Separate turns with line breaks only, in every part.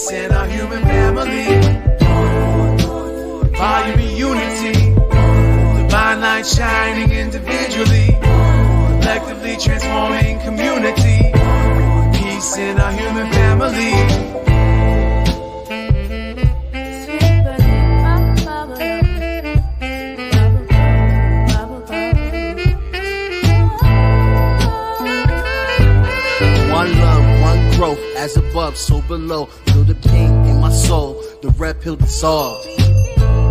Peace in our human family. Volume of unity. Divine light shining individually. Collectively transforming community. Peace in our human family.
One love, one growth, as above, so below. Feel the pain in my soul, the red pill dissolved.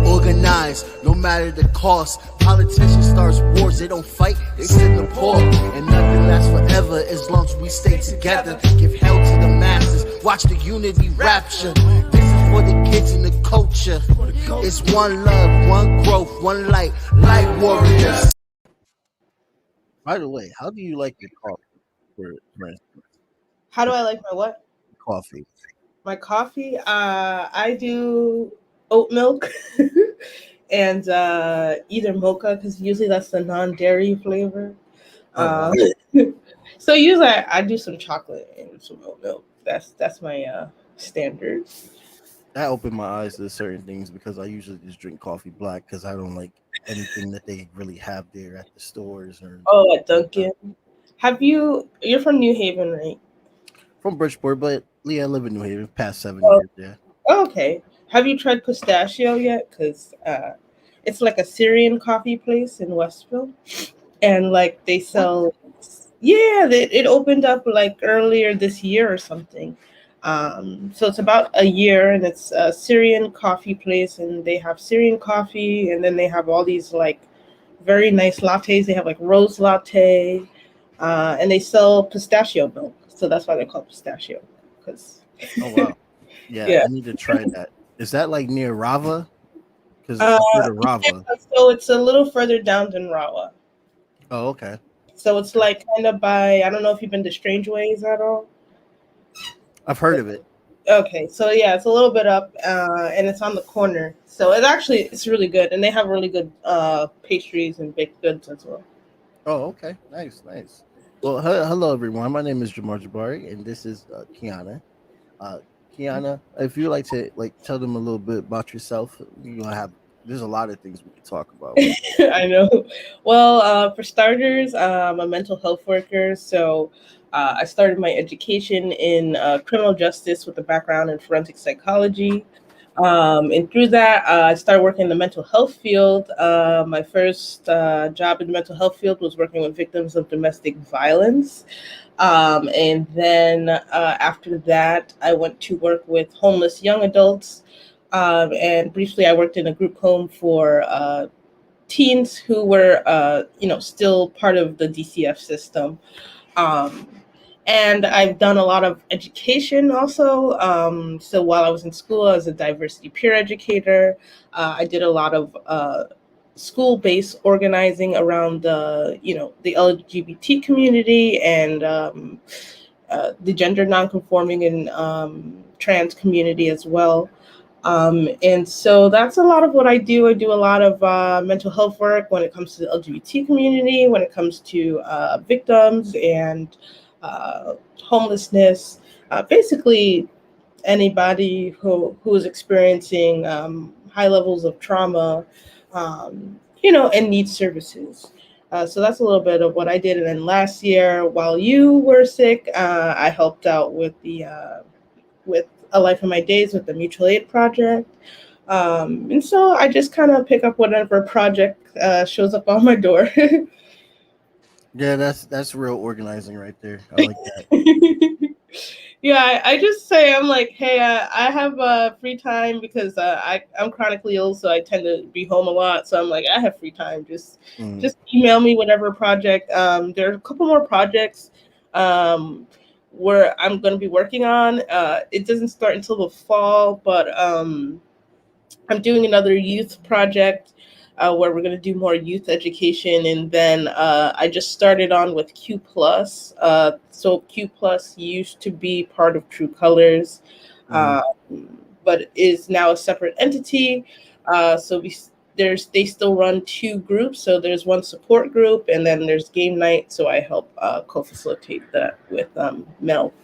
Organized, no matter the cost. Politicians start wars, they don't fight, they sit in the poor. And nothing lasts forever as long as we stay together. Give hell to the masses, watch the unity rapture. This is for the kids and the culture. It's one love, one growth, one light, light warriors. By the way, how do you like your coffee? For instance,
How do I like my what?
coffee.
My coffee? I do oat milk and either mocha, because usually that's the non-dairy flavor.
Oh,
So usually I do some chocolate and some oat milk. That's my standard.
that opened my eyes to certain things because I usually just drink coffee black because I don't like anything that they really have there at the stores or
Oh, at Dunkin'. You're from New Haven, right?
from Bridgeport, but yeah, I live in New Haven past 7
Oh,
years. Yeah.
okay. Have you tried pistachio yet? Because it's like a Syrian coffee place in Westville, and like they sell. Yeah, it opened up like earlier this year or something. So it's about a year, and it's a Syrian coffee place, and they have Syrian coffee, and then they have all these like very nice lattes. They have like rose latte, and they sell pistachio milk. So that's why they're called pistachio. Because
Oh wow. Yeah,
yeah.
I need to try that. Is that like near Rava? Because I've heard of
Yeah,
Rava.
so it's a little further down than Rawa.
Oh, okay.
So it's like kind of by, I don't know if you've been to Strange Ways at all.
I've heard of it.
Okay, so yeah, it's a little bit up, and it's on the corner. So it's really good, and they have really good pastries and baked goods as well.
Oh, okay. Nice, nice. Well, hello everyone. My name is Jamar Jabari, and this is Keana. Uh, Keana, if you'd like to tell them a little bit about yourself, there's a lot of things we can talk about.
I know. Well, for starters, I'm a mental health worker. So I started my education in criminal justice with a background in forensic psychology. And through that, I started working in the mental health field. My first job in the mental health field was working with victims of domestic violence. And then after that, I went to work with homeless young adults. And briefly, I worked in a group home for teens who were, still part of the DCF system. Um, and I've done a lot of education also. So while I was in school, I was a diversity peer educator. I did a lot of school-based organizing around the LGBT community and the gender nonconforming and trans community as well. And so that's a lot of what I do. I do a lot of mental health work when it comes to the LGBT community, when it comes to victims and homelessness, basically anybody who is experiencing high levels of trauma, and needs services. So that's a little bit of what I did. And then last year, while you were sick, I helped out with A Life in My Days with the Mutual Aid Project. And so I just kind of pick up whatever project shows up on my door.
Yeah, that's real organizing right there. I like that.
Yeah, I just say, I'm like, hey, I have free time because I'm chronically ill, so I tend to be home a lot. So I'm like, I have free time. Just email me whatever project. There are a couple more projects where I'm going to be working on. It doesn't start until the fall, but I'm doing another youth project where we're going to do more youth education. And then I just started on with Q Plus. So Q Plus used to be part of True Colors, but is now a separate entity. So they still run two groups. So there's one support group, and then there's game night. So I help co-facilitate that with Mel.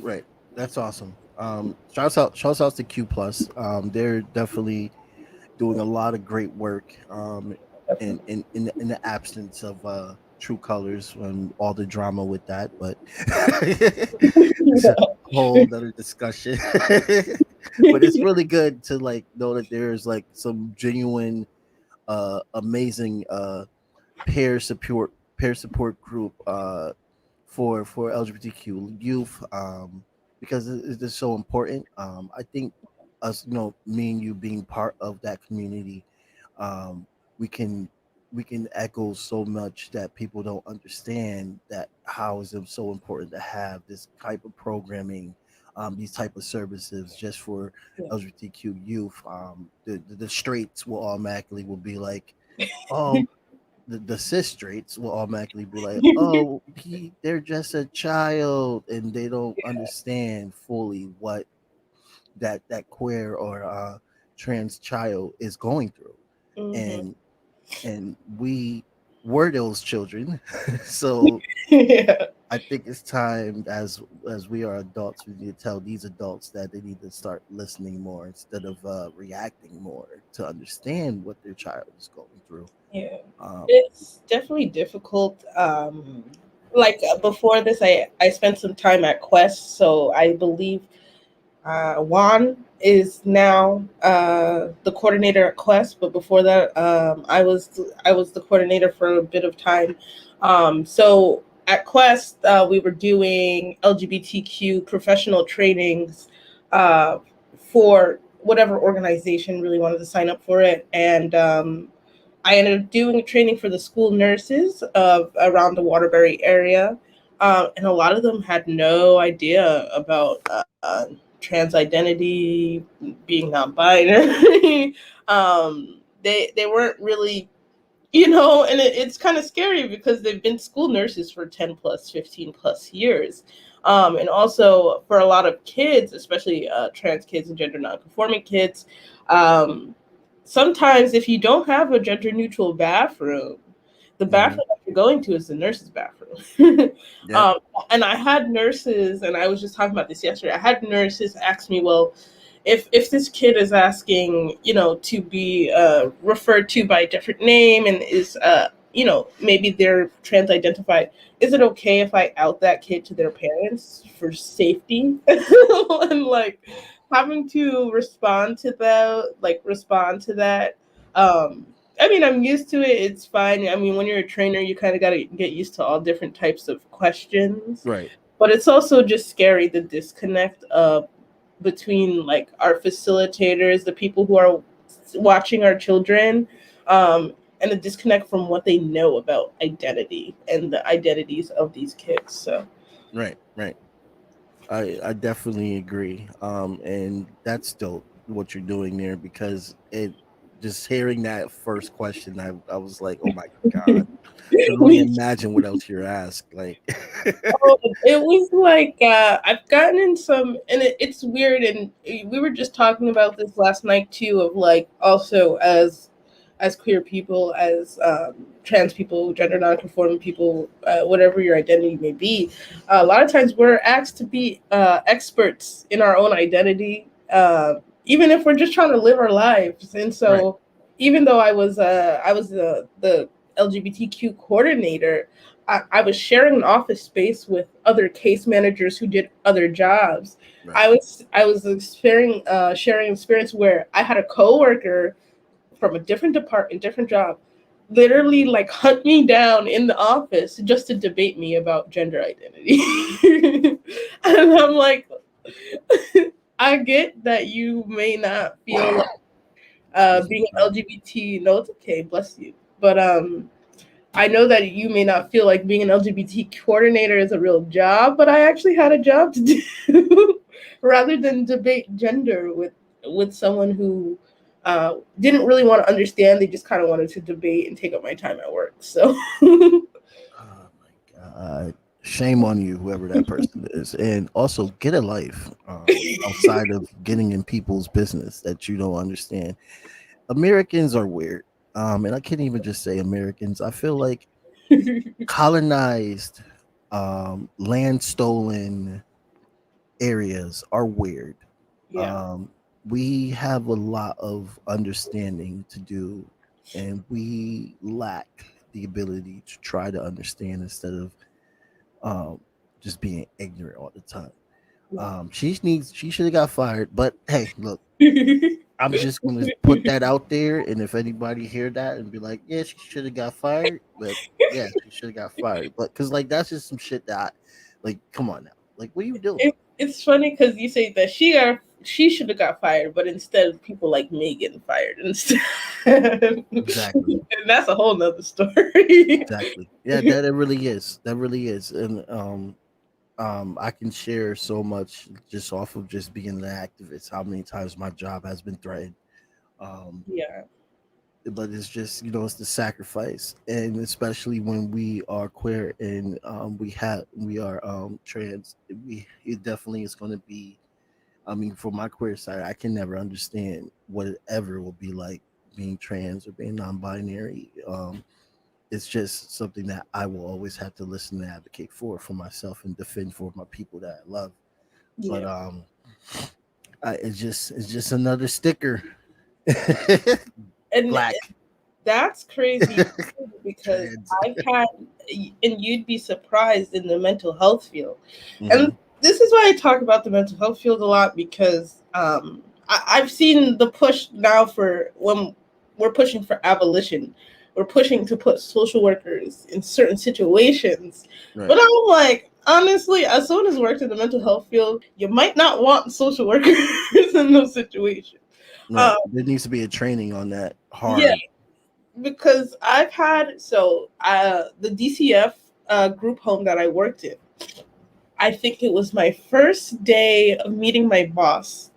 Right. That's awesome. Shouts out to Q Plus. They're definitely doing a lot of great work. In the absence of True Colors and all the drama with that, but it's a whole other discussion. But it's really good to like know that there's like some genuine, amazing peer support peer support group for LGBTQ youth, because it's just so important. I think us, me and you being part of that community, um, we can we can echo so much that people don't understand that how is it so important to have this type of programming, these type of services just for
Yeah.
LGBTQ youth. The straights will be like, oh, the cis straights will automatically be like, oh, they're just a child, and they don't understand fully what that queer or trans child is going through,
Mhm.
and we were those children. So
Yeah.
I think it's time, as we are adults, we need to tell these adults that they need to start listening more instead of reacting more to understand what their child is going through.
Yeah.
um,
It's definitely difficult. Like before this, I spent some time at Quest, so I believe Juan is now the coordinator at Quest, but before that, I was the coordinator for a bit of time. So at Quest, we were doing LGBTQ professional trainings uh, for whatever organization really wanted to sign up for it, and I ended up doing training for the school nurses of around the Waterbury area, and a lot of them had no idea about trans identity, being non-binary. They weren't really, and it's kind of scary because they've been school nurses for 10 plus, 15 plus years. And also for a lot of kids, especially trans kids and gender nonconforming kids, um, sometimes if you don't have a gender neutral bathroom, the
mhm.
bathroom that you're going to is the nurse's bathroom.
Yep.
um, and I had nurses, and I was just talking about this yesterday. I had nurses ask me, well, if this kid is asking, to be referred to by a different name and is, maybe they're trans identified, is it okay if I out that kid to their parents for safety? And like having to respond to that. I mean, I'm used to it. It's fine. I mean, when you're a trainer, you kind of got to get used to all different types of questions.
Right.
But it's also just scary, the disconnect between like our facilitators, the people who are watching our children, and the disconnect from what they know about identity and the identities of these kids. So,
Right. Right. I definitely agree. And that's dope what you're doing there, because it just hearing that first question, I was like, oh my god, I can only
we
imagine what else you're asked. Like,
Oh, it was like I've gotten in some, and it's weird. And we were just talking about this last night too. Of like also as queer people, as trans people, gender nonconforming people, whatever your identity may be. A lot of times we're asked to be experts in our own identity, even if we're just trying to live our lives. And
right,
so, even though I was the LGBTQ coordinator, I was sharing an office space with other case managers who did other jobs.
right,
I was sharing experience where I had a coworker from a different department, different job, literally like hunt me down in the office just to debate me about gender identity. And I'm like, I get that you may not feel like
excuse me,
being an
sorry.
LGBT. No, it's okay, bless you. But I know that you may not feel like being an LGBT coordinator is a real job, but I actually had a job to do rather than debate gender with someone who didn't really want to understand. They just kind of wanted to debate and take up my time at work. So,
Oh my god, shame on you, whoever that person is, and also get a life, outside of getting in people's business that you don't understand. Americans are weird. And I can't even just say Americans. I feel like colonized, land stolen, areas are weird.
Yeah.
Um, we have a lot of understanding to do, and we lack the ability to try to understand instead of um, just being ignorant all the time. She should have got fired, but hey, look,
Yeah.
I'm just gonna put that out there, and if anybody hear that and be like, yeah, she should have got fired, but yeah, she should have got fired, but because like that's just some shit that, like, come on now, like, what are you doing?
It's funny because you say that she should have got fired, but instead people like me getting fired instead. And
Exactly.
that's a whole nother story.
Exactly. Yeah, that it really is. That really is. And I can share so much just off of just being an activist, how many times my job has been threatened. Um,
Yeah.
but it's just, it's the sacrifice. And especially when we are queer and we are trans, it definitely is gonna be, I mean, for my queer side, I can never understand what it ever will be like being trans or being non-binary. It's just something that I will always have to listen and advocate for myself and defend for my people that I love. But
Yeah.
it's just another sticker.
And
Black
that's crazy too, because
trans.
I've had, and you'd be surprised in the mental health field. And
Hmm.
this is why I talk about the mental health field a lot because I've seen the push now for when we're pushing for abolition. We're pushing to put social workers in certain situations. But
Right,
I'm like, honestly, as someone who's worked in the mental health field, you might not want social workers in those situations.
right. There needs to be a training on that
Yeah,
hard.
because I've had the DCF group home that I worked in. I think it was my first day of meeting my boss,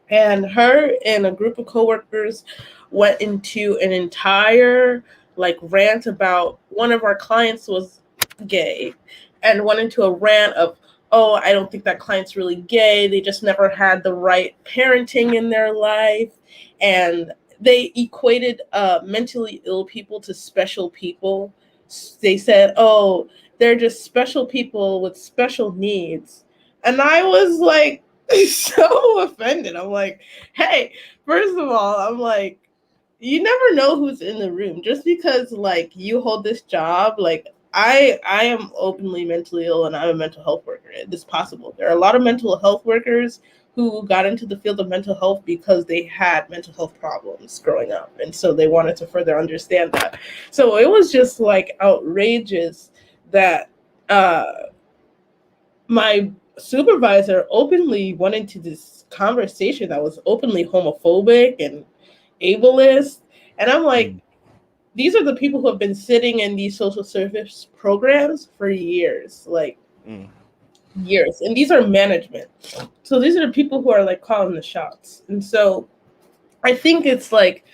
and her and a group of coworkers went into an entire like rant about one of our clients was gay, and went into a rant of, oh, I don't think that client's really gay, they just never had the right parenting in their life. And they equated mentally ill people to special people. They said, oh, they're just special people with special needs. And I was like, so offended. I'm like, hey, first of all, I'm like, you never know who's in the room. Just because like you hold this job, like I am openly mentally ill and I'm a mental health worker. It is possible. There are a lot of mental health workers who got into the field of mental health because they had mental health problems growing up, and so they wanted to further understand that. So it was just like outrageous that uh my supervisor openly went into this conversation that was openly homophobic and ableist. And I'm like,
Mm,
these are the people who have been sitting in these social service programs for years, like
mm.
years. And these are management. So these are the people who are like calling the shots. And so I think it's like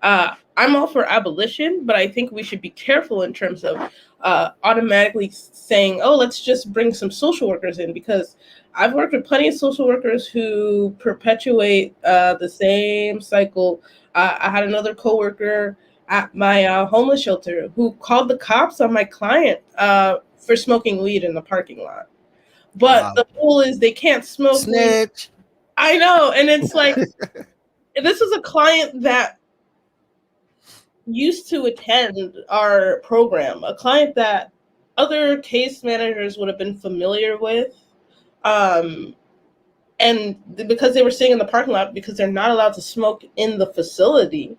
I'm all for abolition, but I think we should be careful in terms of automatically saying, "Oh, let's just bring some social workers in," because I've worked with plenty of social workers who perpetuate the same cycle. I had another coworker at my homeless shelter who called the cops on my client for smoking weed in the parking lot. But
Wow.
the rule is they can't smoke weed.
Snitch.
I know, and it's like this is a client that used to attend our program, a client that other case managers would have been familiar with. Um, and because they were sitting in the parking lot because they're not allowed to smoke in the facility.
Mm.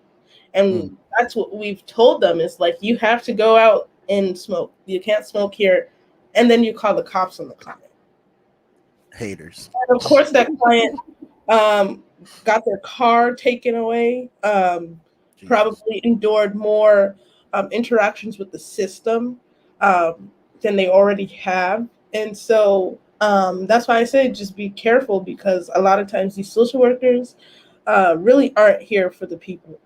And that's what we've told them is like, you have to go out and smoke. You can't smoke here. And then you call the cops on the client.
Haters.
And of course, that client um, got their car taken away,
Jesus.
probably endured more interactions with the system than they already have. And so that's why I say just be careful because a lot of times these social workers really aren't here for the people.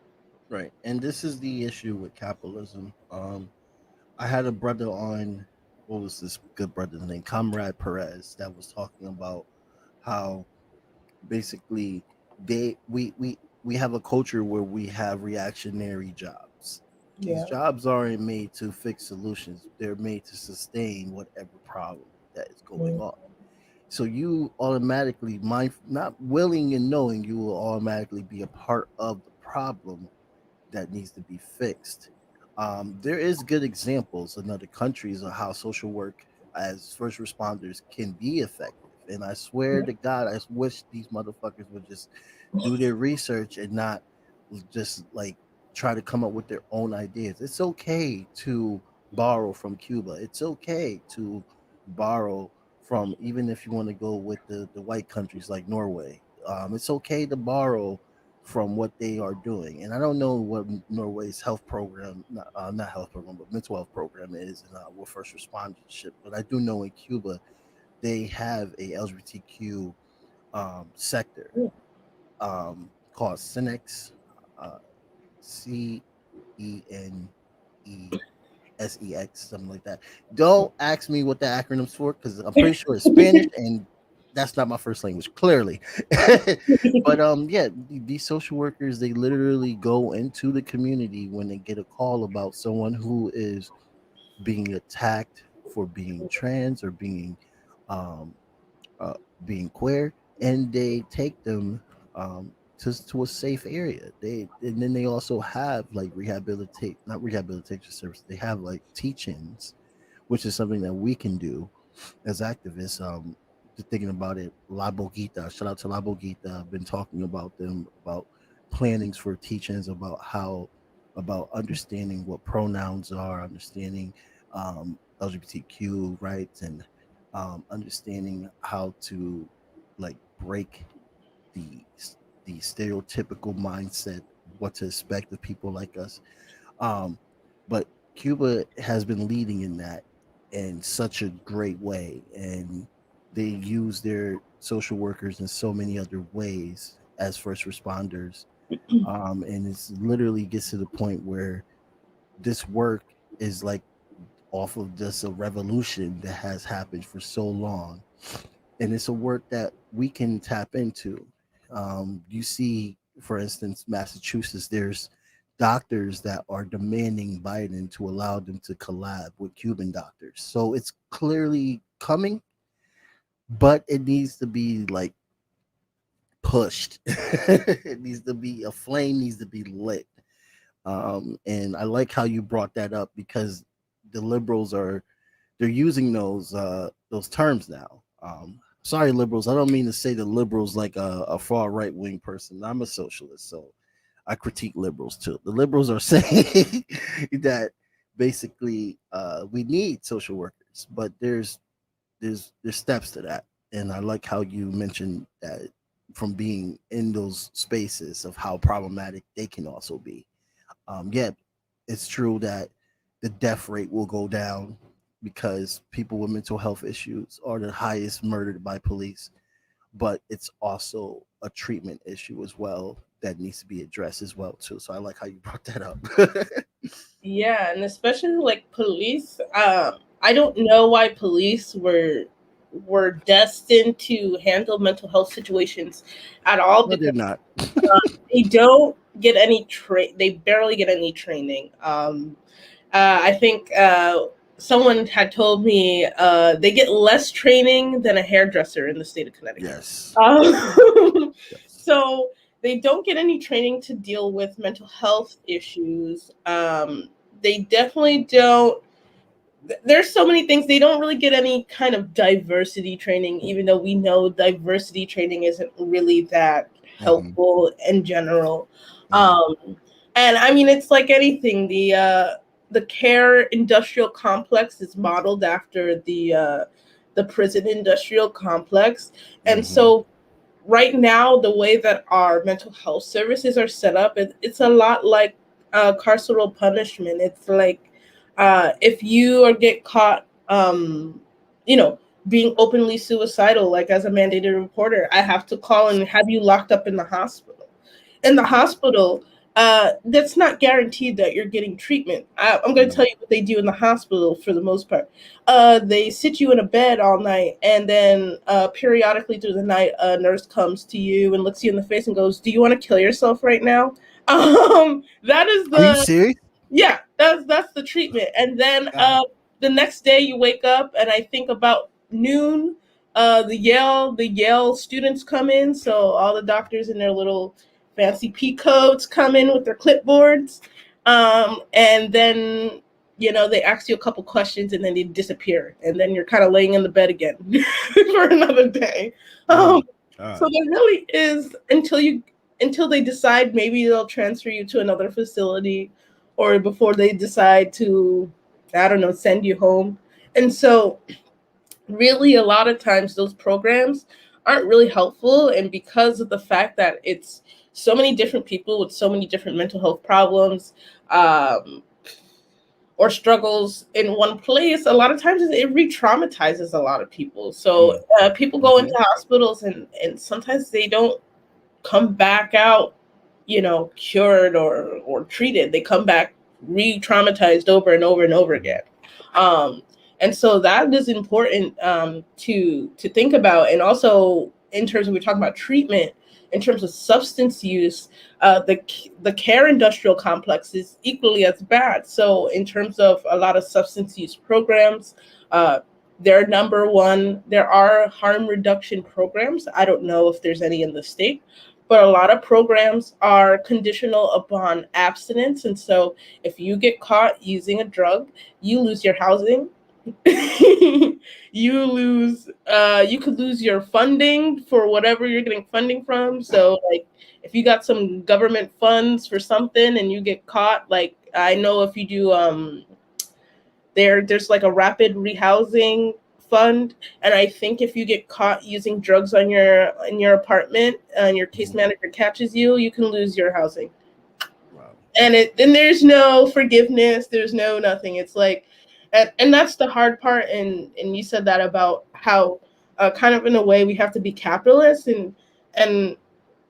Right. And this is the issue with capitalism. I had a brother on, what was this good brother's name? Comrade Perez, that was talking about how basically we have a culture where we have reactionary jobs. These
Yeah.
jobs aren't made to fix solutions. They're made to sustain whatever problem that is going
Mm.
on. So you automatically, not willing and knowing, you will automatically be a part of the problem that needs to be fixed. There is good examples in other countries of how social work as first responders can be effective. And I swear to God, I wish these motherfuckers would just do their research and not just like try to come up with their own ideas. It's okay to borrow from Cuba. It's okay to borrow from, even if you want to go with the white countries like Norway. It's okay to borrow from what they are doing. And I don't know what Norway's health program, not health program, but mental health program is, and with first respondership. But I do know in Cuba they have a LGBTQ sector called Cenex, uh, CENESEX, something like that. Don't ask me what the acronym's for because I'm pretty sure it's Spanish and that's not my first language, clearly. But yeah, these social workers, they literally go into the community when they get a call about someone who is being attacked for being trans or um uh, being queer, and they take them to a safe area. They and then they also have like rehabilitate not rehabilitation service. They have like teachings, which is something that we can do as activists. Just thinking about it, La Boguita. Shout out to La Boguita. I've been talking about them about plannings for teachings about how about understanding what pronouns are, understanding LGBTQ rights, and understanding how to like break the the stereotypical mindset, what to expect of people like us. Um, but Cuba has been leading in that in such a great way, and they use their social workers in so many other ways as first responders. And it's literally gets to the point where this work is like off of just a revolution that has happened for so long, and it's a work that we can tap into. You see, for instance, Massachusetts, there's doctors that are demanding Biden to allow them to collab with Cuban doctors. So it's clearly coming, but it needs to be like pushed. It needs to be a flame needs to be lit. And I like how you brought that up because the liberals are they're using those terms now. Sorry, liberals. I don't mean to say the liberals like a far right wing person. I'm a socialist, so I critique liberals too. The liberals are saying that basically we need social workers, but there's steps to that, and I like how you mentioned that from being in those spaces of how problematic they can also be. Yeah, it's true that the death rate will go down because people with mental health issues are the highest murdered by police, but it's also a treatment issue as well that needs to be addressed as well too. So I like how you brought that up.
Yeah, and especially like police. I don't know why police were destined to handle mental health situations at all
No, they're
because
not.
they don't get any they barely get any training. I think someone had told me they get less training than a hairdresser in the state of Connecticut.
Yes. Yes.
So they don't get any training to deal with mental health issues. They definitely don't. There's so many things they don't really get any kind of diversity training, even though we know diversity training isn't really that
Hmm.
helpful in general.
Hmm.
Um, and I mean, it's like anything. The care industrial complex is modeled after the prison industrial complex, and
Hmm.
so right now the way that our mental health services are set up, it's a lot like carceral punishment. It's like if you or get caught you know being openly suicidal, like as a mandated reporter, I have to call and have you locked up in the hospital. In the hospital, that's not guaranteed that you're getting treatment. I'm going to tell
No.
you what they do in the hospital for the most part. They sit you in a bed all night, and then periodically through the night, a nurse comes to you and looks you in the face and goes, "Do you want to kill yourself right now?" That is
Are you
the
serious?
yeah, that's the treatment. And then
God.
the next day you wake up, and I think about noon, the Yale students come in, so all the doctors in their little fancy pea coats come in with their clipboards, and then they ask you a couple questions and then they disappear, and then you're kind of laying in the bed again for another day. So there really is, until they decide maybe they'll transfer you to another facility, or before they decide to, I don't know, send you home. And so really a lot of times those programs aren't really helpful, and because of the fact that it's so many different people with so many different mental health problems, or struggles in one place, a lot of times it re-traumatizes a lot of people. So people go into hospitals, and sometimes they don't come back out, cured or treated. They come back re-traumatized over and over and over again. And so that is important, to think about. And also, in terms of, we're talking about treatment, in terms of substance use, the care industrial complex is equally as bad. So in terms of a lot of substance use programs, they're number one. There are harm reduction programs. I don't know if there's any in the state, but a lot of programs are conditional upon abstinence. And so if you get caught using a drug, you lose your housing. You could lose your funding for whatever you're getting funding from. So like if you got some government funds for something and you get caught, like I know if you do there's like a rapid rehousing fund, and I think if you get caught using drugs in your apartment and your case manager catches you, you can lose your housing. Wow. And there's no forgiveness, there's no nothing. It's like, and that's the hard part. And you said that about how kind of in a way we have to be capitalist, and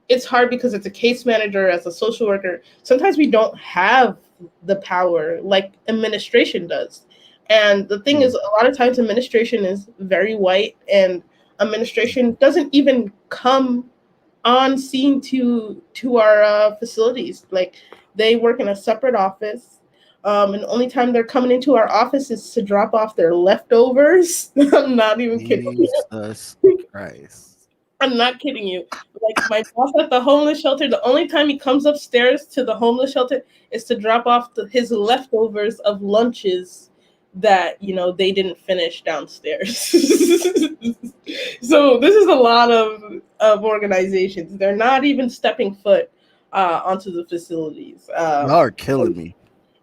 it's hard because as a case manager, as a social worker, sometimes we don't have the power like administration does. And the thing is, a lot of times administration is very white, and administration doesn't even come on scene to our facilities. Like they work in a separate office. And the only time they're coming into our office is to drop off their leftovers. I'm not even kidding you.
Jesus Christ.
I'm not kidding you. Like my boss at the homeless shelter, the only time he comes upstairs to the homeless shelter is to drop off his leftovers of lunches that they didn't finish downstairs. So this is a lot of organizations. They're not even stepping foot onto the facilities.
Y'all are killing me.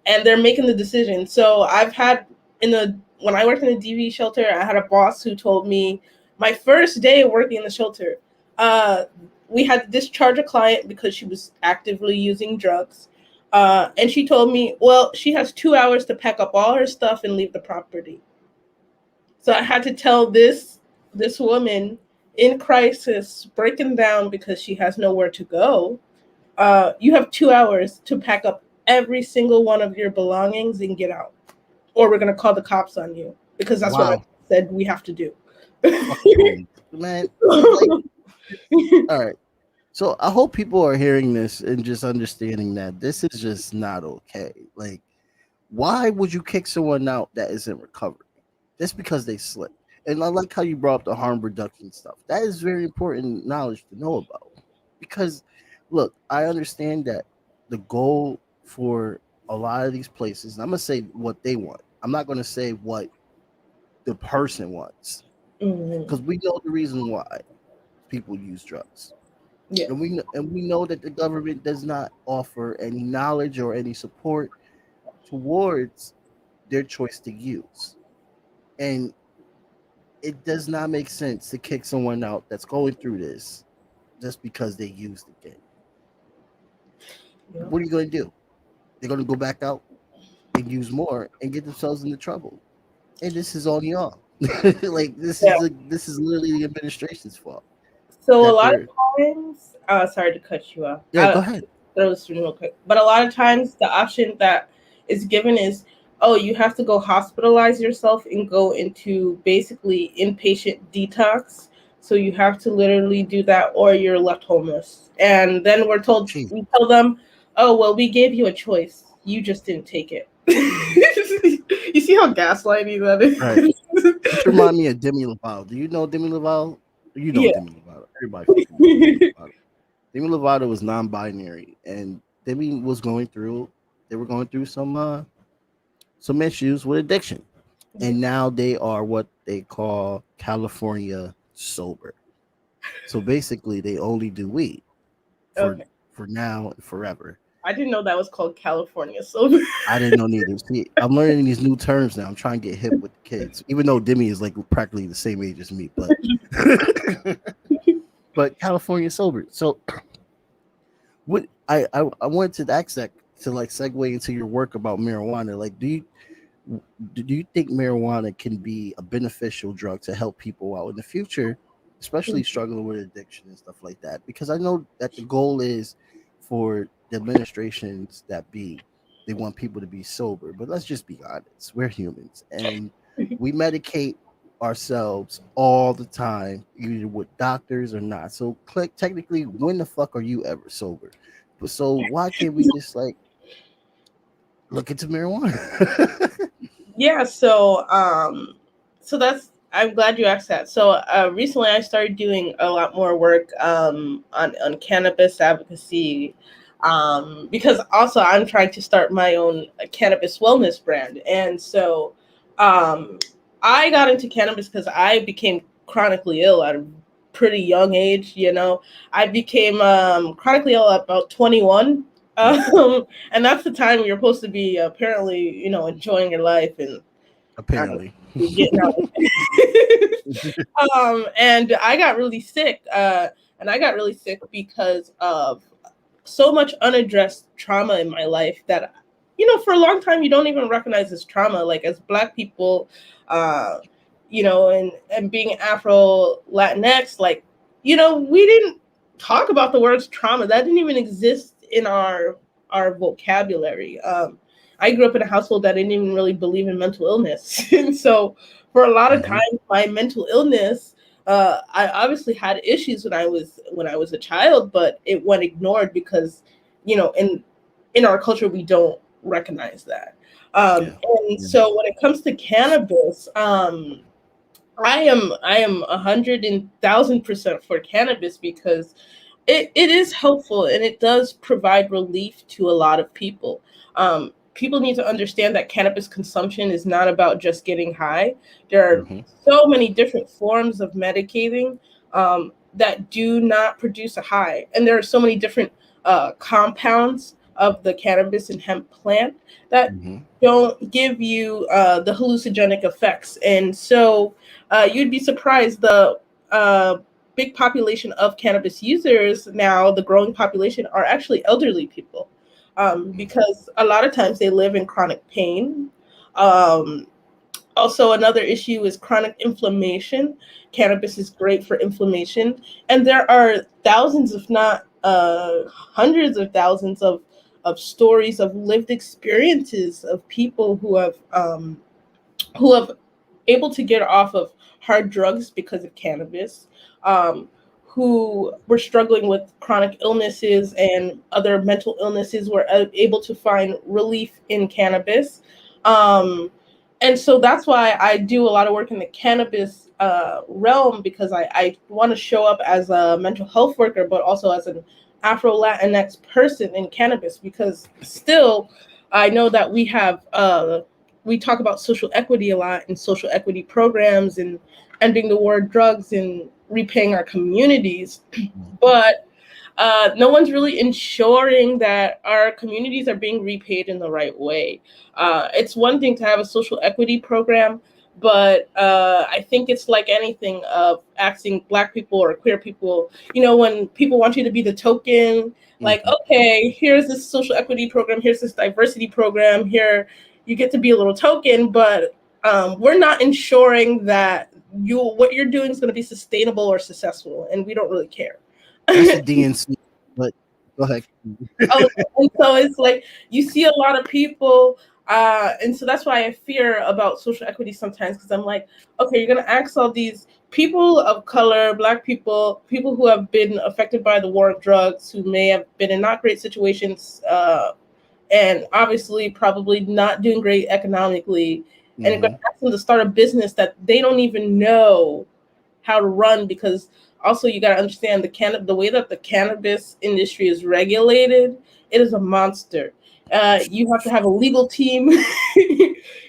And they're making the decision. So I've had when I worked in the DV shelter, I had a boss who told me my first day working in the shelter, we had to discharge a client because she was actively using drugs. And she told me, well, she has 2 hours to pack up all her stuff and leave the property. So I had to tell this woman in crisis, breaking down because she has nowhere to go. You have 2 hours to pack up every single one of your belongings and get out, or we're going to call the cops on you, because that's what I said we have to do.
Man. All right. So I hope people are hearing this and just understanding that this is just not okay. Like, why would you kick someone out that isn't recovering? Just because they slipped. And I like how you brought up the harm reduction stuff. That is very important knowledge to know about. Because, look, I understand that the goal for a lot of these places, and I'm going to say what they want. I'm not going to say what the person wants. Because we know the reason why people use drugs. Yeah. And we know that the government does not offer any knowledge or any support towards their choice to use. And it does not make sense to kick someone out that's going through this just because they used again. Yeah. What are you going to do? They're going to go back out and use more and get themselves into trouble. And this is on y'all. Like this is literally the administration's fault.
So a lot of times, sorry to cut you off.
Yeah, go ahead.
Throw this in real quick. But a lot of times the option that is given is, oh, you have to go hospitalize yourself and go into basically inpatient detox. So you have to literally do that, or you're left homeless. And then we tell them, oh, well, we gave you a choice. You just didn't take it. You see how gaslighting that is?
Right. This remind me of Demi Lovato. Do you know Demi Lovato? You know
Yeah.
Demi Lovato. Everybody fucking knows Demi Lovato. Demi Lovato was non-binary, and Demi was going through. They were going through some issues with addiction, and now they are what they call California sober. So basically, they only do weed for
Okay.
for now and forever.
I didn't know that was called California sober.
I didn't know neither. See, I'm learning these new terms now. I'm trying to get hip with the kids, even though Demi is like practically the same age as me. But but California sober. So what I wanted to ask that to like segue into your work about marijuana. Like, do you think marijuana can be a beneficial drug to help people out in the future, especially struggling with addiction and stuff like that? Because I know that the goal is for the administrations that be they want people to be sober, but let's just be honest, we're humans and we medicate ourselves all the time, either with doctors or not. So technically, when the fuck are you ever sober? But so why can't we just like look into marijuana?
Yeah, so that's I'm glad you asked that. So recently I started doing a lot more work on cannabis advocacy, because also I'm trying to start my own cannabis wellness brand. And so um, I got into cannabis because I became chronically ill at a pretty young age. I became chronically ill at about 21. And that's the time you're supposed to be apparently, enjoying your life and
Apparently.
getting out. And I got really sick. And I got really sick because of so much unaddressed trauma in my life that, for a long time you don't even recognize as trauma. Like as Black people, and being Afro Latinx, like, we didn't talk about the words trauma. That didn't even exist in our vocabulary. I grew up in a household that didn't even really believe in mental illness. And so for a lot of time, my mental illness, I obviously had issues when I was a child, but it went ignored because, in our culture, we don't recognize that. So when it comes to cannabis, I am 100,000% for cannabis because it is helpful and it does provide relief to a lot of people. People need to understand that cannabis consumption is not about just getting high. There are so many different forms of medicating that do not produce a high. And there are so many different compounds of the cannabis and hemp plant that don't give you the hallucinogenic effects. And so you'd be surprised the big population of cannabis users now, the growing population, are actually elderly people. Because a lot of times they live in chronic pain. Also, another issue is chronic inflammation. Cannabis is great for inflammation. And there are thousands, if not hundreds of thousands of stories of lived experiences of people who have able to get off of hard drugs because of cannabis, who were struggling with chronic illnesses and other mental illnesses, were able to find relief in cannabis. And so that's why I do a lot of work in the cannabis realm, because I want to show up as a mental health worker, but also as an Afro Latinx person in cannabis, because still I know that we talk about social equity a lot, and social equity programs and ending the war on drugs and repaying our communities. But no one's really ensuring that our communities are being repaid in the right way. It's one thing to have a social equity program, but I think it's like anything of asking Black people or queer people, when people want you to be the token, like, okay, here's this social equity program, here's this diversity program, here you get to be a little token, but we're not ensuring that what you're doing is going to be sustainable or successful, and we don't really care.
That's the DNC, but go ahead.
And so it's like you see a lot of people, and so that's why I fear about social equity sometimes, because I'm like, okay, you're going to ask all these people of color, Black people, people who have been affected by the war on drugs, who may have been in not great situations, and obviously probably not doing great economically, and you're going to ask them to start a business that they don't even know how to run, because also you got to understand the way that the cannabis industry is regulated, it is a monster. You have to have a legal team.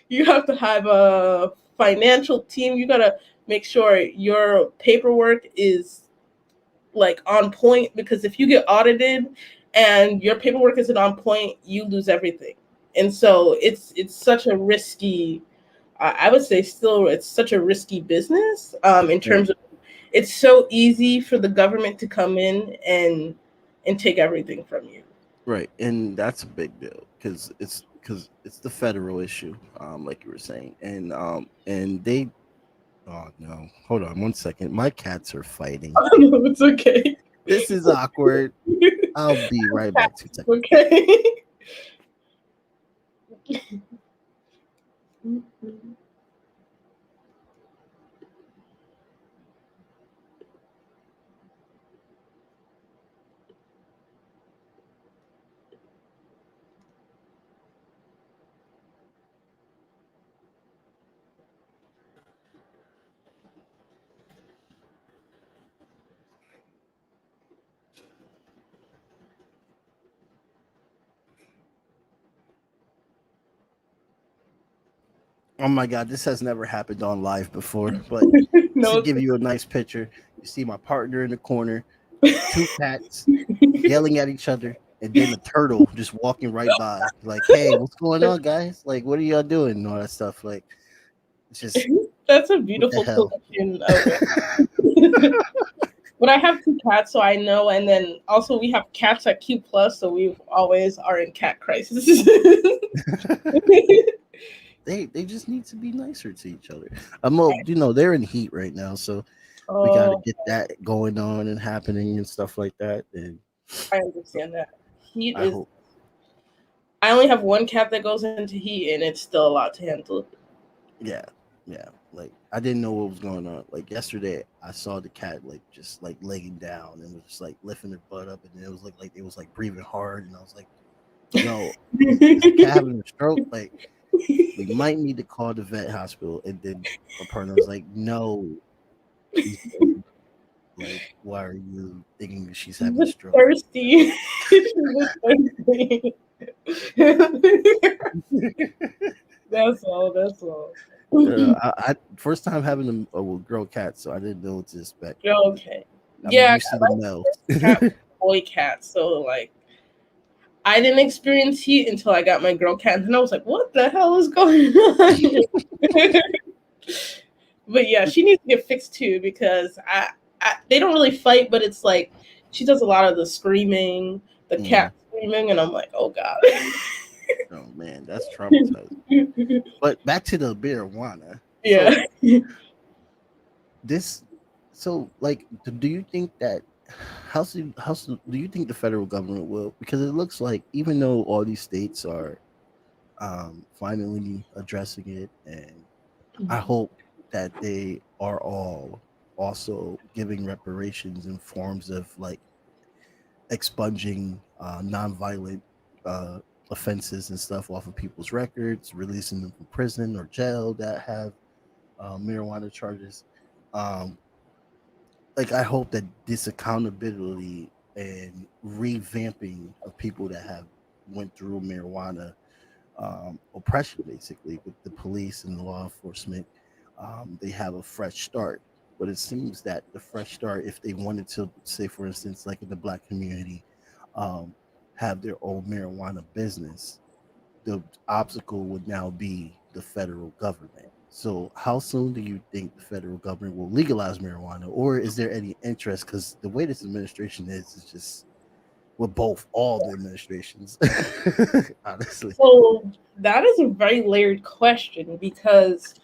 You have to have a financial team. You got to make sure your paperwork is like on point, because if you get audited and your paperwork isn't on point, you lose everything. And so it's such a risky, I would say still it's such a risky business, in terms of, it's so easy for the government to come in and take everything from you.
Right, and that's a big deal because it's the federal issue, like you were saying, and they. Oh no! Hold on one second. My cats are fighting.
Oh, no, it's okay.
This is awkward. I'll be right back. 2 seconds.
Okay.
Oh my god, this has never happened on live before. But
No,
to give you a nice picture, you see my partner in the corner, two cats yelling at each other, and then a turtle just walking right by, like, "Hey, what's going on, guys? Like, what are y'all doing?" And all that stuff. Like, it's just
that's a
what the
beautiful
hell.
collection of it. But I have two cats, so I know. And then also we have cats at Q Plus, so we always are in cat crisis.
They just need to be nicer to each other. They're in heat right now, so we got to
Oh,
get that going on and happening and stuff like that. And
I understand that. Heat
I
is.
hope,
I only have one cat that goes into heat, and it's still a lot to handle.
yeah, yeah. Like I didn't know what was going on. Like yesterday, I saw the cat like just like laying down and was just like lifting her butt up, and it was like it was like breathing hard, and I was like, "Yo, is the cat having a stroke? Like we might need to call the vet hospital." And then my partner was like, "No, she's like, why are you thinking that she's having a
Just
stroke?"
thirsty. She's just thirsty. That's all. That's all.
I first time having a girl cat, so I didn't know what to expect.
Okay.
I'm
Yeah,
used to the males.
cat was a boy cat, so like I didn't experience heat until I got my girl cat, and then I was like, "What the hell is going on?" But yeah, she needs to get fixed too, because they don't really fight, but it's like she does a lot of the screaming, the cat screaming, and I'm like, "Oh god."
Oh man, that's traumatizing. But back to the marijuana.
Yeah.
So like, do you think that do you think the federal government will? Because it looks like even though all these states are finally addressing it, and I hope that they are all also giving reparations in forms of like expunging nonviolent offenses and stuff off of people's records, releasing them from prison or jail that have marijuana charges. Um, like I hope that this accountability and revamping of people that have went through marijuana oppression, basically with the police and law enforcement, they have a fresh start. But it seems that the fresh start, if they wanted to, say for instance, like in the black community, um, have their own marijuana business, the obstacle would now be the federal government. So, how soon do you think the federal government will legalize marijuana, or is there any interest? Because the way this administration is just with both all the administrations, honestly.
So that is a very layered question, because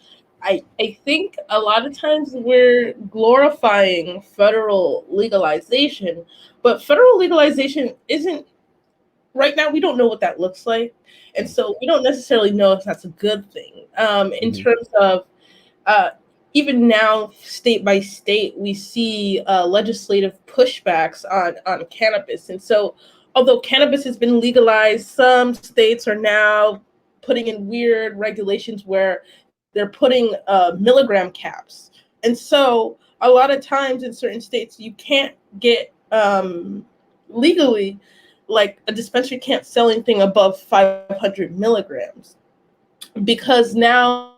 I think a lot of times we're glorifying federal legalization, but federal legalization isn't, right now we don't know what that looks like, and so we don't necessarily know if that's a good thing. In
Mhm.
terms of uh, even now, state by state, we see legislative pushbacks on cannabis, and so although cannabis has been legalized, some states are now putting in weird regulations where they're putting milligram caps. And so a lot of times in certain states, you can't get legally, like a dispensary can't sell anything above 500 milligrams, because now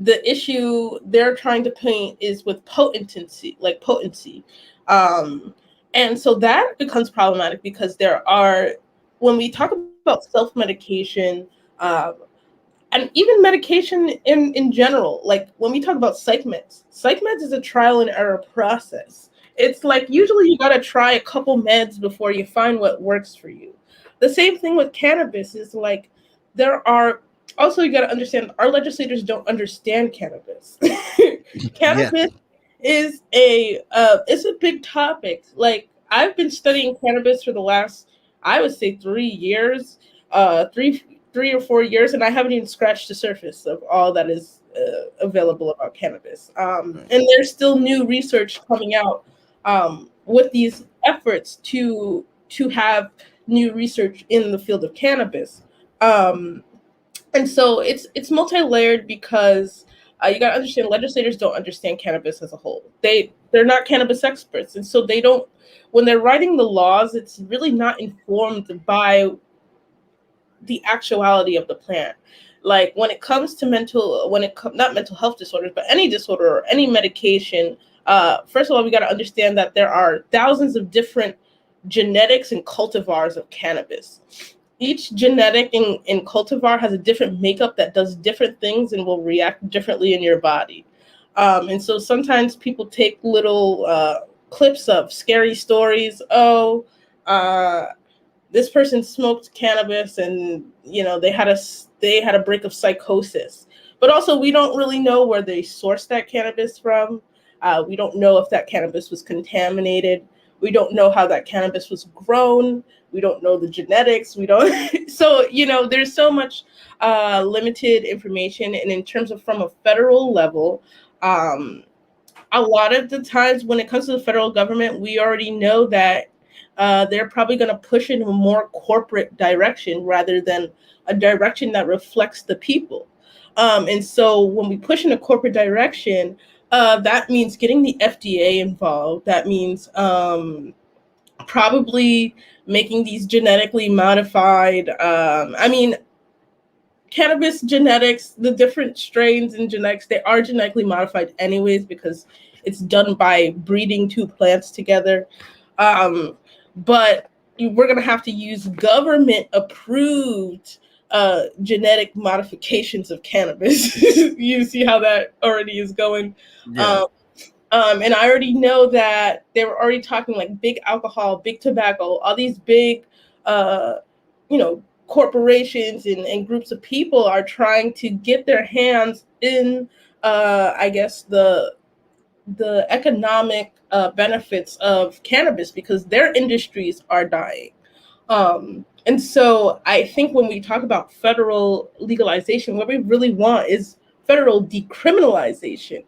the issue they're trying to paint is with potency. Um, and so that becomes problematic because when we talk about self-medication, um, and even medication in general, like when we talk about psych meds is a trial and error process. It's like usually you got to try a couple meds before you find what works for you. The same thing with cannabis is like there are also, you got to understand, our legislators don't understand cannabis.
Yeah.
Cannabis is it's a big topic. Like I've been studying cannabis for the last, I would say, 3 years, three or 4 years, and I haven't even scratched the surface of all that is available about cannabis. And there's still new research coming out with these efforts to have new research in the field of cannabis. Um, and so it's multi-layered because you got to understand, legislators don't understand cannabis as a whole. They're not cannabis experts, and so they don't, when they're writing the laws, it's really not informed by the actuality of the plant. Like when it comes to not mental health disorders, but any disorder or any medication, first of all, we got to understand that there are thousands of different genetics and cultivars of cannabis. Each genetic in cultivar has a different makeup that does different things and will react differently in your body. And so sometimes people take little clips of scary stories. Oh, this person smoked cannabis, and they had a break of psychosis. But also, we don't really know where they sourced that cannabis from. We don't know if that cannabis was contaminated. We don't know how that cannabis was grown. We don't know the genetics. We don't. So there's so much limited information. And in terms of from a federal level, um, a lot of the times when it comes to the federal government, we already know that they're probably going to push in a more corporate direction rather than a direction that reflects the people. And so when we push in a corporate direction, that means getting the FDA involved. That means probably making these genetically modified. Cannabis genetics, the different strains and genetics, they are genetically modified anyways because it's done by breeding two plants together. Um, but we're going to have to use government approved genetic modifications of cannabis. You see how that already is going.
Yeah.
Um, and I already know that they were already talking like big alcohol, big tobacco, all these big, corporations and groups of people are trying to get their hands in, I guess, the economic benefits of cannabis because their industries are dying. And so I think when we talk about federal legalization, what we really want is federal decriminalization,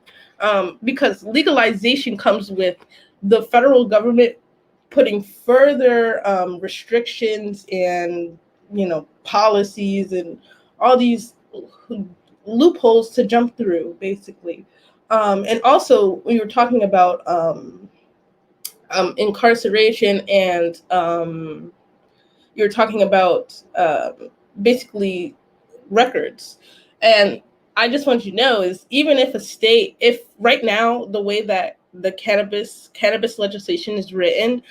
because legalization comes with the federal government putting further restrictions and policies and all these loopholes to jump through, basically. And also, we were talking about incarceration, and you're talking about basically records. And I just want you to know is even if right now the way that the cannabis legislation is written,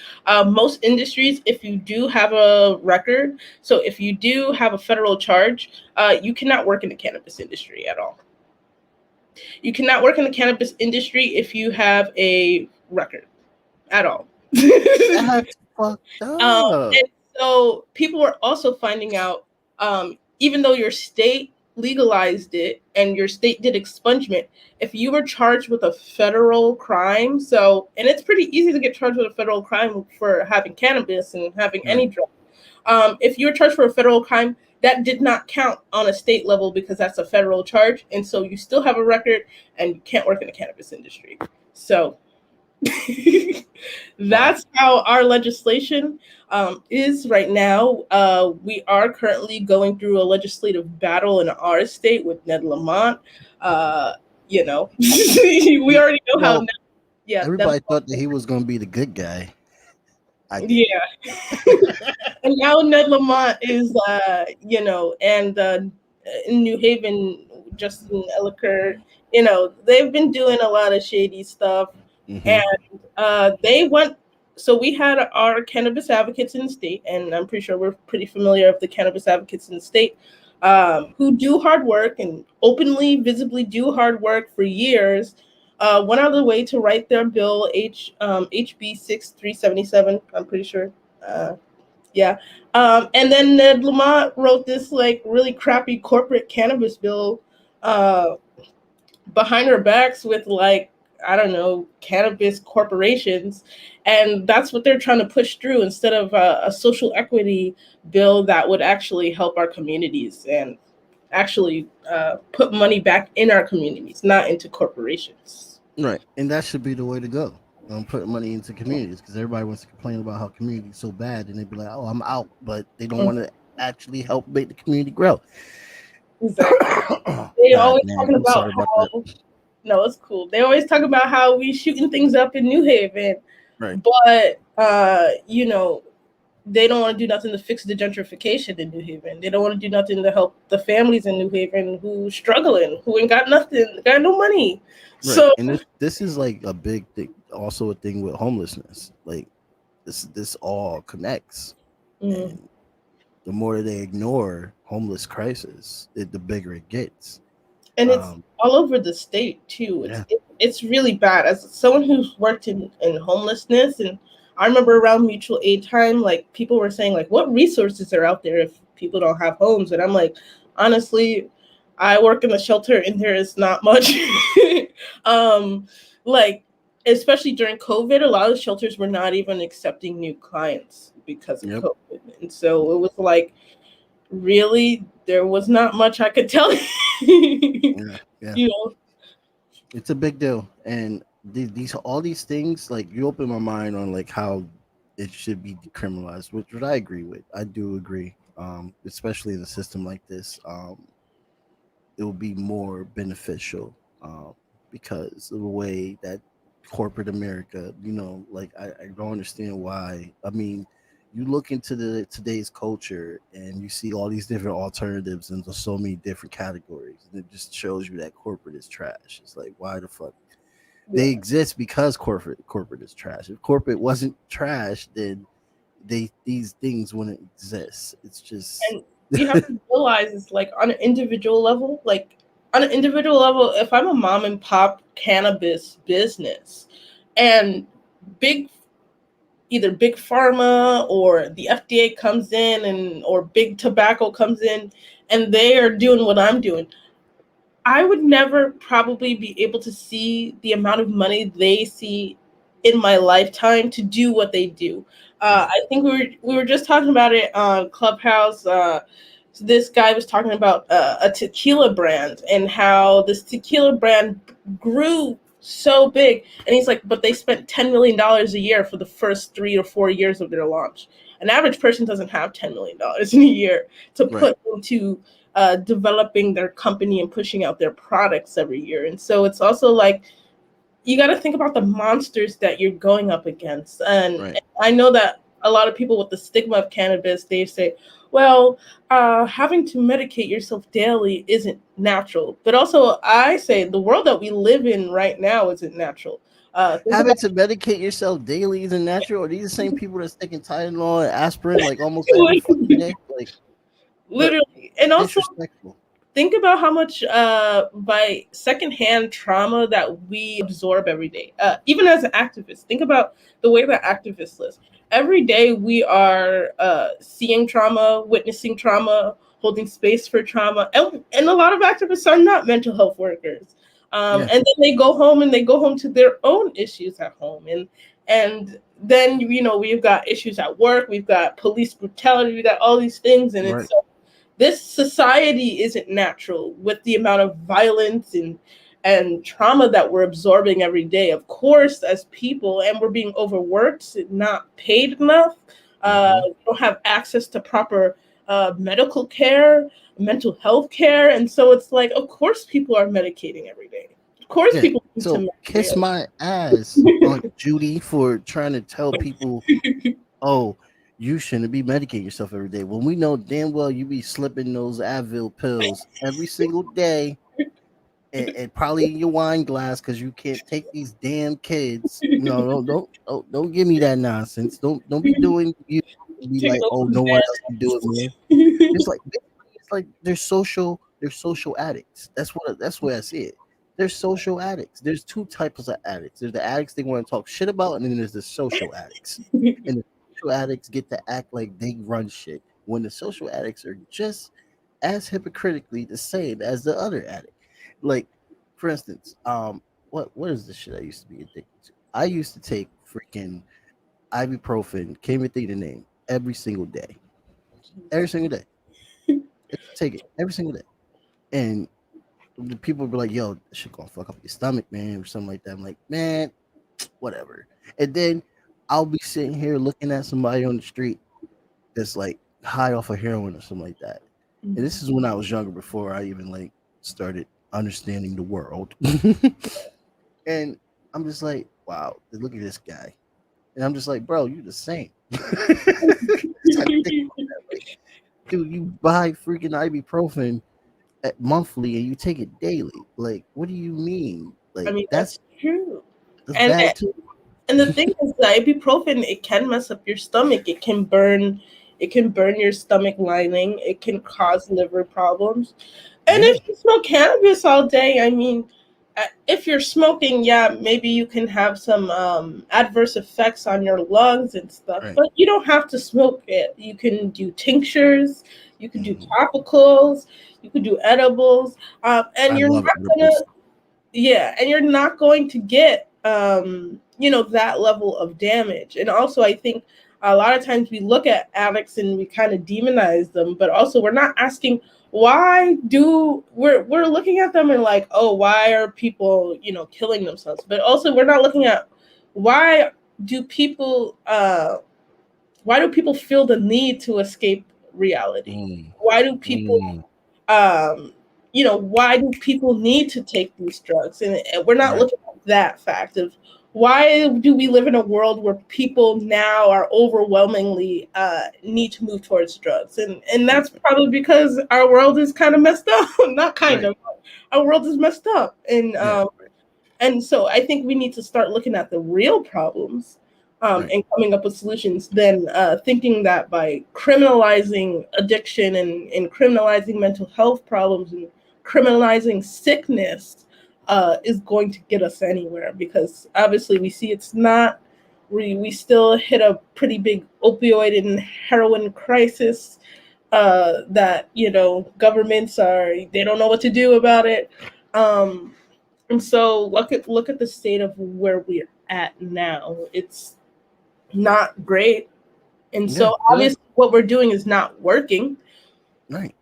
most industries, if you do have a record, so if you do have a federal charge, you cannot work in the cannabis industry at all. You cannot work in the cannabis industry if you have a record at all.
That's fucked up.
And so people were also finding out, even though your state legalized it and your state did expungement, if you were charged with a federal crime, and it's pretty easy to get charged with a federal crime for having cannabis and having
Right.
any drug. If you were charged for a federal crime, that did not count on a state level because that's a federal charge. And so you still have a record and you can't work in the cannabis industry. So That's how our legislation is right now. We are currently going through a legislative battle in our state with Ned Lamont. Uh, we already know how.
Well,
Yeah, Ned,
everybody thought that he was going to be the good guy. I did.
yeah. And now Ned Lamont is, and in New Haven, Justin Ellicott, they've been doing a lot of shady stuff.
Mm-hmm.
And they went, so we had our cannabis advocates in the state, and I'm pretty sure we're pretty familiar with the cannabis advocates in the state, who do hard work and openly, visibly do hard work for years. Went out of the way to write their bill, HB 6377, I'm pretty sure. Yeah. And then Ned Lamont wrote this like really crappy corporate cannabis bill uh, behind our backs with like, I don't know, cannabis corporations. And that's what they're trying to push through instead of a social equity bill that would actually help our communities and actually put money back in our communities, not into corporations.
Right. And that should be the way to go. Putting money into communities, because everybody wants to complain about how community's so bad, and they'd be like, "Oh, I'm out," but they don't want to actually help make the community grow.
Exactly. They always talking about how. No, it's cool. They always talk about how we shooting things up in New Haven,
right?
But they don't want to do nothing to fix the gentrification in New Haven. They don't want to do nothing to help the families in New Haven who struggling, who ain't got nothing, got no money.
Right.
So,
and this is like a big thing, also a thing with homelessness. Like this all connects.
mm-hmm.
And the more they ignore homeless crisis, the bigger it gets.
And it's all over the state too. It's really bad. As someone who's worked in homelessness, and I remember around mutual aid time, like people were saying, like, what resources are out there if people don't have homes? And I'm like, honestly, I work in the shelter and there is not much. Like, especially during COVID, a lot of shelters were not even accepting new clients because of COVID. And so it was like, really, there was not much I could tell you.
Yeah. It's a big deal. And all these things, like, you open my mind on like how it should be decriminalized, which I agree with. I do agree. Especially in a system like this, it will be more beneficial because of the way that corporate America, like I don't understand why. I mean, you look into today's culture and you see all these different alternatives into so many different categories, and it just shows you that corporate is trash. It's like, why the fuck? They exist because corporate is trash. If corporate wasn't trash, then these things wouldn't exist. It's just,
and you have to realize it's like on an individual level, if I'm a mom and pop cannabis business and either big pharma or the FDA comes in or big tobacco comes in and they are doing what I'm doing, I would never probably be able to see the amount of money they see in my lifetime to do what they do. I think we were just talking about it on Clubhouse. So this guy was talking about a tequila brand and how this tequila brand grew so big, and he's like, but they spent $10 million a year for the first 3 or 4 years of their launch. An average person doesn't have $10 million in a year to put into developing their company and pushing out their products every year. And so it's also like, you got to think about the monsters that you're going up against. And I know that a lot of people with the stigma of cannabis, they say, well, having to medicate yourself daily isn't natural. But also, I say the world that we live in right now isn't natural.
Having to medicate yourself daily isn't natural. Are these the same people that's taking Tylenol and aspirin like almost every fucking day? Like,
literally. And also, think about how much by secondhand trauma that we absorb every day. Even as an activist, think about the way that activists live. Every day we are seeing trauma, witnessing trauma, holding space for trauma. And a lot of activists are not mental health workers. And then they go home to their own issues at home. And then, we've got issues at work, we've got police brutality, we've got all these things. And it's this society isn't natural with the amount of violence and and trauma that we're absorbing every day. Of course, as people, and we're being overworked, not paid enough, don't have access to proper medical care, mental health care. And so it's like, of course, people are medicating every day. Of course,
Yeah.
people need to
So kiss
medicate.
my ass, Aunt Judy, for trying to tell people, oh, you shouldn't be medicating yourself every day. When we know damn well you be slipping those Advil pills every single day, and probably in your wine glass because you can't take these damn kids. No, don't give me that nonsense. Don't be doing you be
Taking
like,
those
oh, no one else can do it, man.
meds.
It's like they're social addicts. That's where I see it. They're social addicts. There's two types of addicts. There's the addicts they want to talk shit about, and then there's the social addicts. And the social addicts get to act like they run shit when the social addicts are just as hypocritically the same as the other addict. Like, for instance, what is the shit I used to be addicted to? I used to take freaking ibuprofen, can't even think of the name, every single day. Every single day. Take it every single day. And the people be like, yo, this shit gonna fuck up your stomach, man, or something like that. I'm like, man, whatever. And then I'll be sitting here looking at somebody on the street that's like high off of heroin or something like that. And this is when I was younger, before I even like started understanding the world. And I'm just like, wow, look at this guy. And I'm just like, bro, you the same. Dude, you buy freaking ibuprofen monthly and you take it daily. Like, what do you mean?
I
Like,
mean,
that's
that's true.
that's
And
bad too.
and the thing is, the ibuprofen, it can mess up your stomach. It can burn your stomach lining. It can cause liver problems. And
Yeah,
if you smoke cannabis all day, I mean, if you're smoking, yeah, maybe you can have some adverse effects on your lungs and stuff.
right.
But you don't have to smoke it. You can do tinctures. You can do
Mhm.
topicals. You can do edibles. And
I
you're
love
not gonna,
edibles.
yeah, and you're not going to get that level of damage. And also, I think a lot of times we look at addicts and we kind of demonize them, but also we're not asking why do we're looking at them and like, oh, why are people killing themselves? But also we're not looking at why do people feel the need to escape reality?
Mm,
Why do people
mm,
um, why do people need to take these drugs? And we're not
right,
looking at that fact of why do we live in a world where people now are overwhelmingly need to move towards drugs? And
right,
that's probably because our world is kind of messed up. Not kind
right.
of. Our world is messed up.
Yeah,
And so I think we need to start looking at the real problems
right.
and coming up with solutions than thinking that by criminalizing addiction and criminalizing mental health problems and criminalizing sickness is going to get us anywhere. Because obviously we see it's not. We still hit a pretty big opioid and heroin crisis that governments they don't know what to do about it. Um, and so look at the state of where we're at now. It's not great. And
Yeah,
so
it is.
obviously what we're doing is not working.
Right.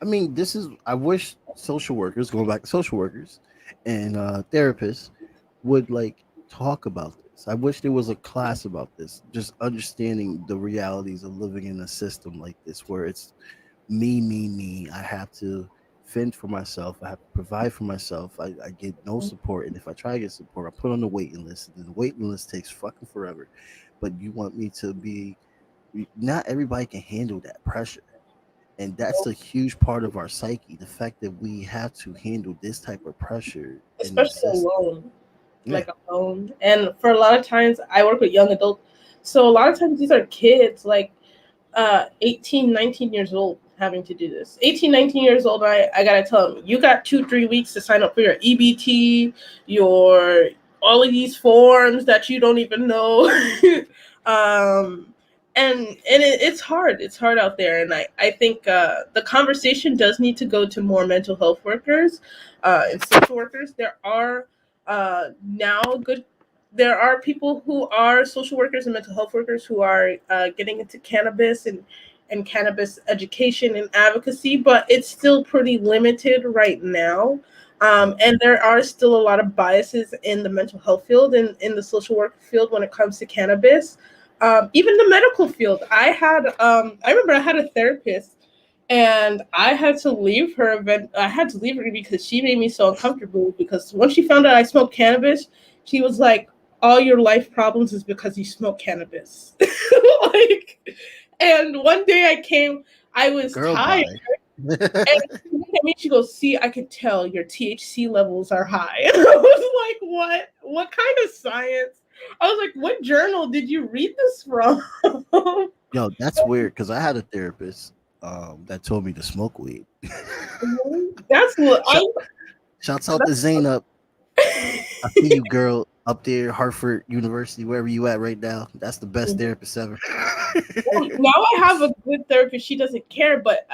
I mean, I wish social workers, going back to social workers and therapists, would like talk about this. I wish there was a class about this, just understanding the realities of living in a system like this, where it's me, me, me. I have to fend for myself. I have to provide for myself. I get no support. And if I try to get support, I put on the waiting list. And the waiting list takes fucking forever. But you want me to be, not everybody can handle that pressure. And that's a huge part of our psyche. The fact that we have to handle this type of pressure in the
Especially
system.
alone.
Yeah.
Like alone. And for a lot of times I work with young adults. So a lot of times these are kids like 18, 19 years old having to do this. 18, 19 years old, I gotta tell them, you got 2-3 weeks to sign up for your EBT, your all of these forms that you don't even know. um it's hard. It's hard out there. And I think the conversation does need to go to more mental health workers and social workers. Now good there are people who are social workers and mental health workers who are getting into cannabis and cannabis education and advocacy, but it's still pretty limited right now. And there are still a lot of biases in the mental health field and in the social work field when it comes to cannabis. Even the medical field. I remember I had a therapist, and I had to leave her event. I had to leave her because she made me so uncomfortable. Because once she found out I smoked cannabis, she was like, "All your life problems is because you smoke cannabis." Like, and one day I was
Girl,
tired,
bye.
and she looked at me, she goes, "See, I could tell your THC levels are high." And I was like, "What? What kind of science?" I was like, "What journal did you read this from?"
Yo, that's weird because I had a therapist that told me to smoke weed.
That's what I.
Shout, Shouts out to Zainab. I see you, girl, up there, Hartford University, wherever you at right now. That's the best therapist ever.
Now I have a good therapist. She doesn't care, but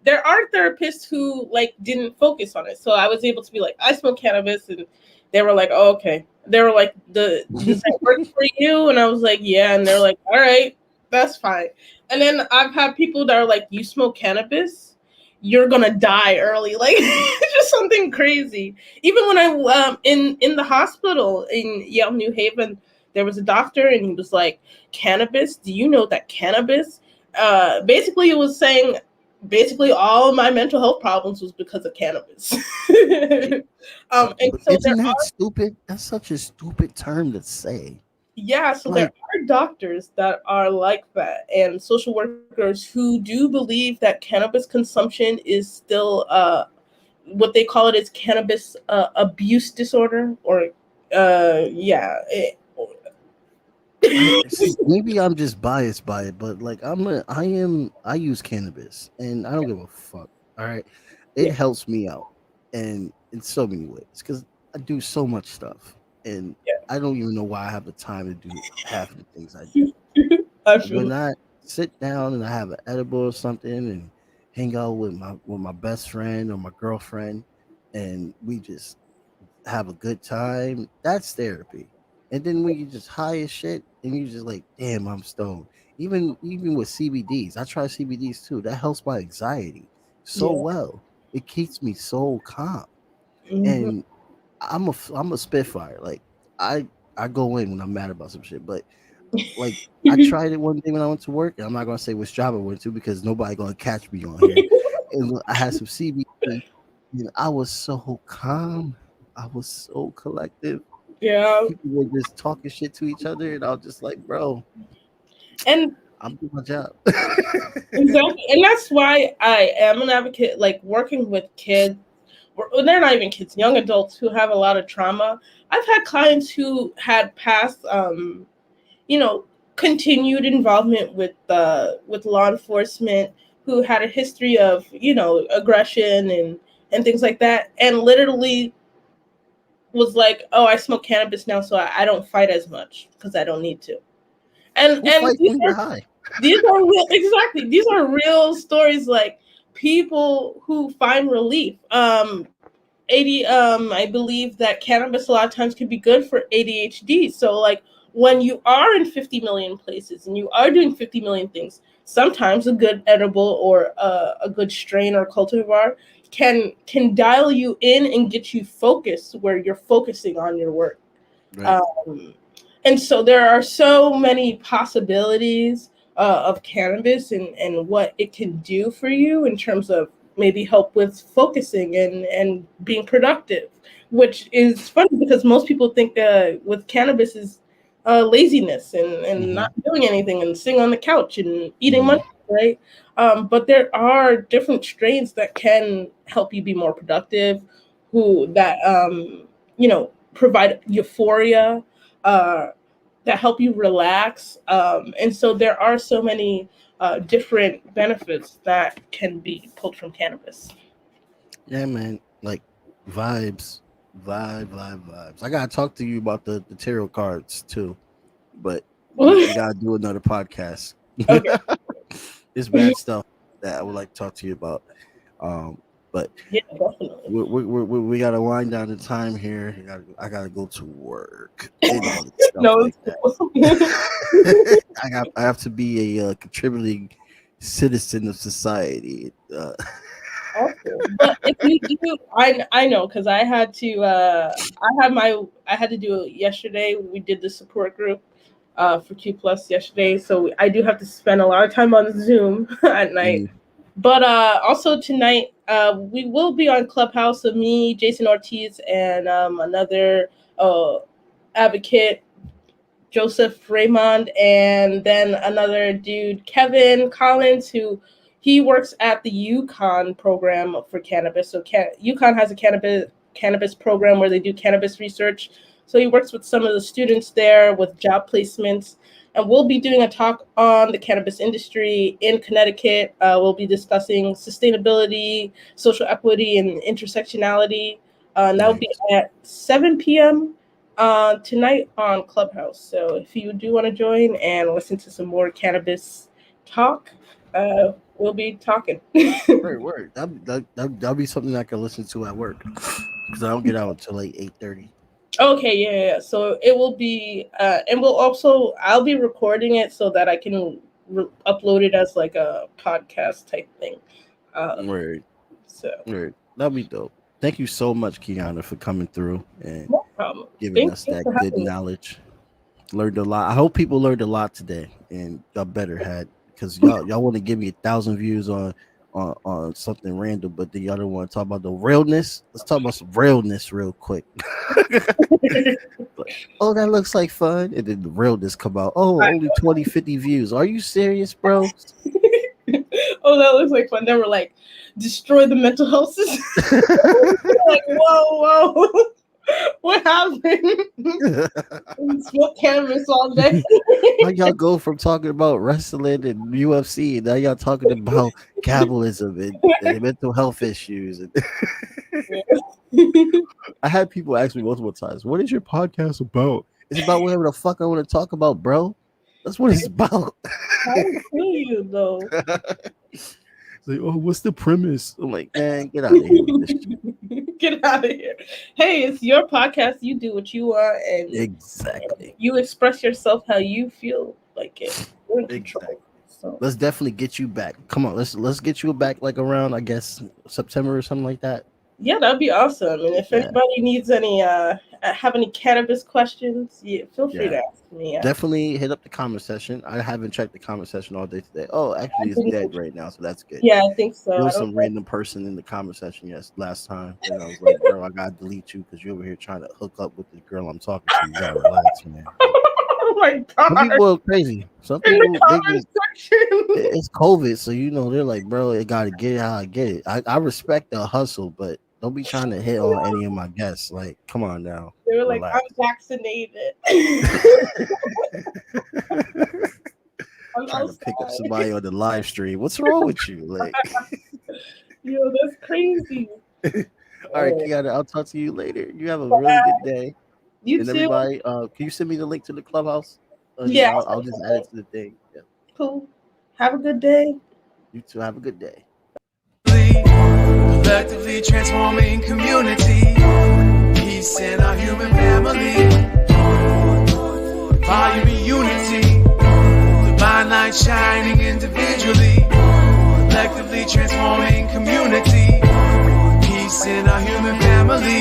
there are therapists who like didn't focus on it. So I was able to be like, I smoke cannabis, and they were like, "Oh, okay." They were like, Does that work for you?" And I was like, "Yeah." And they're like, "All right, that's fine." And then I've had people that are like, "You smoke cannabis, you're gonna die early." Like it's just something crazy. Even when I in the hospital in Yale, New Haven, there was a doctor, and he was like, "Cannabis, do you know that cannabis," basically it was saying basically all of my mental health problems was because of cannabis. And so there
Isn't that
are,
stupid? That's such a stupid term to say.
yeah, so there
Like,
are doctors that are like that, and social workers who do believe that cannabis consumption is still what they call it is cannabis abuse disorder, or yeah
see, maybe I'm just biased by it, but like I use cannabis and I don't give a fuck. All right. It
yeah,
helps me out and in so many ways because I do so much stuff and I don't even know why I have the time to do half of the things I do.
yeah. I feel
When I sit down and I have an edible or something and hang out with my best friend or my girlfriend and we just have a good time, that's therapy. And then when you just high as shit and you just like, damn, I'm stoned. Even with CBDs, I try CBDs too. That helps my anxiety so
yeah.
well. It keeps me so calm.
Mhm.
And I'm a spitfire. Like I I go in when I'm mad about some shit. But like I tried it one day when I went to work, and I'm not gonna say which job I went to because nobody gonna catch me on here. And I had some CBD, and I was so calm. I was so collective.
Yeah,
People were just talking shit to each other, and I was just like, bro,
and
I'm doing my job.
exactly, and that's why I am an advocate. Like working with kids, or they're not even kids, young adults who have a lot of trauma. I've had clients who had past, you know, continued involvement with law enforcement, who had a history of aggression and things like that, and literally was like, "Oh, I smoke cannabis now, so I don't fight as much because I don't need to."
Who
And
fights when you're high?
these are real, exactly. These are real stories, like people who find relief. I believe that cannabis a lot of times can be good for ADHD. So like when you are in 50 million places and you are doing 50 million things, sometimes a good edible or a good strain or cultivar can dial you in and get you focused where you're focusing on your work.
Right.
Um, and so there are so many possibilities of cannabis and what it can do for you in terms of maybe help with focusing and being productive, which is funny because most people think with cannabis is laziness and
Mm-hmm.
not doing anything and sitting on the couch and eating
Mm-hmm.
money, right? But there are different strains that can help you be more productive, who that provide euphoria, uh, that help you relax. And so there are so many different benefits that can be pulled from cannabis.
Yeah, man. Like vibes, vibes. I gotta talk to you about the tarot cards too, but we gotta do another podcast.
Okay.
It's bad stuff that I would like to talk to you about. Um, but
Yeah, definitely.
we gotta wind down the time here. I gotta go to work and all this stuff
No,
like
it's
that.
cool.
I have to be a contributing citizen of society.
Awesome. But if you do, I know because I had to do it yesterday. We did the support group for Q Plus yesterday, so I do have to spend a lot of time on Zoom at night. But also tonight, we will be on Clubhouse. So me, Jason Ortiz, and another advocate, Joseph Raymond, and then another dude, Kevin Collins, who he works at the UConn program for cannabis. So UConn has a cannabis program where they do cannabis research. So he works with some of the students there with job placements. And we'll be doing a talk on the cannabis industry in Connecticut. We'll be discussing sustainability, social equity, and intersectionality. And that will be at 7 p.m. Tonight on Clubhouse. So if you do want to join and listen to some more cannabis talk, we'll be talking.
Word. That'll be something I can listen to at work because I don't get out until like 8:30.
Okay, yeah. So it will be, and I'll be recording it so that I can upload it as like a podcast type thing.
Word.
So
that'll be dope. Thank you so much, Keana, for coming through and
giving
us that good knowledge. Learned a lot. I hope people learned a lot today and got better had because y'all want to give me 1,000 views on something random, but then y'all don't want to talk about the realness. Let's talk about some realness real quick. Oh, that looks like fun. And then the realness come out. Oh, only 20, 50 views. Are you serious, bro?
Oh, that looks like fun. They were like, destroy the mental health system. Like, whoa. What happened? Smoke cannabis all day.
How y'all go from talking about wrestling and UFC and now y'all talking about capitalism and mental health issues? I had people ask me multiple times, what is your podcast about? It's about whatever the fuck I want to talk about, bro. That's what it's about.
I feel you though.
It's like, oh, what's the premise? I'm like, man, get out of here with this shit.
Get out of here. Hey, it's your podcast. You do what you want, and
exactly.
You express yourself how you feel like it.
Exactly. So let's definitely get you back. Come on, let's get you back like around, I guess, September or something like that.
Yeah, that'd be awesome. And if anybody needs any have any cannabis questions, feel free to ask me.
Definitely hit up the comment section. I haven't checked the comment section all day today. Oh, actually it's dead right now, so that's good.
Yeah, I think so.
There was some random person in the comment section last time. And I was like, bro, I gotta delete you because you're over here trying to hook up with this girl I'm talking to. You gotta relax, man.
Oh my god.
Some people are crazy. Some people it's COVID, so they're like, bro, I gotta get it how I get it. I respect the hustle, but don't be trying to hit on any of my guests. Like, come on now.
They were like, I'm vaccinated.
I'm trying to pick up somebody on the live stream. What's wrong with you? Like,
yo, that's crazy.
All right, Keana, I'll talk to you later. You have a really good day.
You
and
too.
Everybody, can you send me the link to the Clubhouse?
Yeah.
I'll just add it to the thing. Yeah.
Cool. Have a good day.
You too. Have a good day.
Collectively transforming community, peace in our human family, volume of unity, divine light shining individually, collectively transforming community, peace in our human family.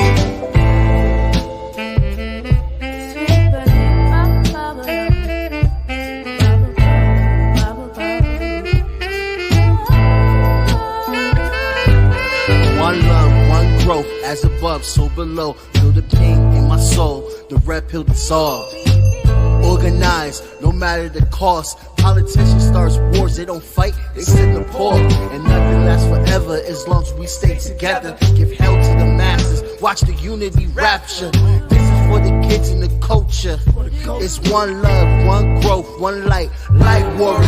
One love, one growth, as above, so below. Feel the pain in my soul, the red pill dissolved. Organized, no matter the cost. Politicians start wars, they don't fight, they sit the pause. And nothing lasts forever as long as we stay together. Give hell to the masses, watch the unity rapture. This is for the kids and the culture. It's one love, one growth, one light warrior.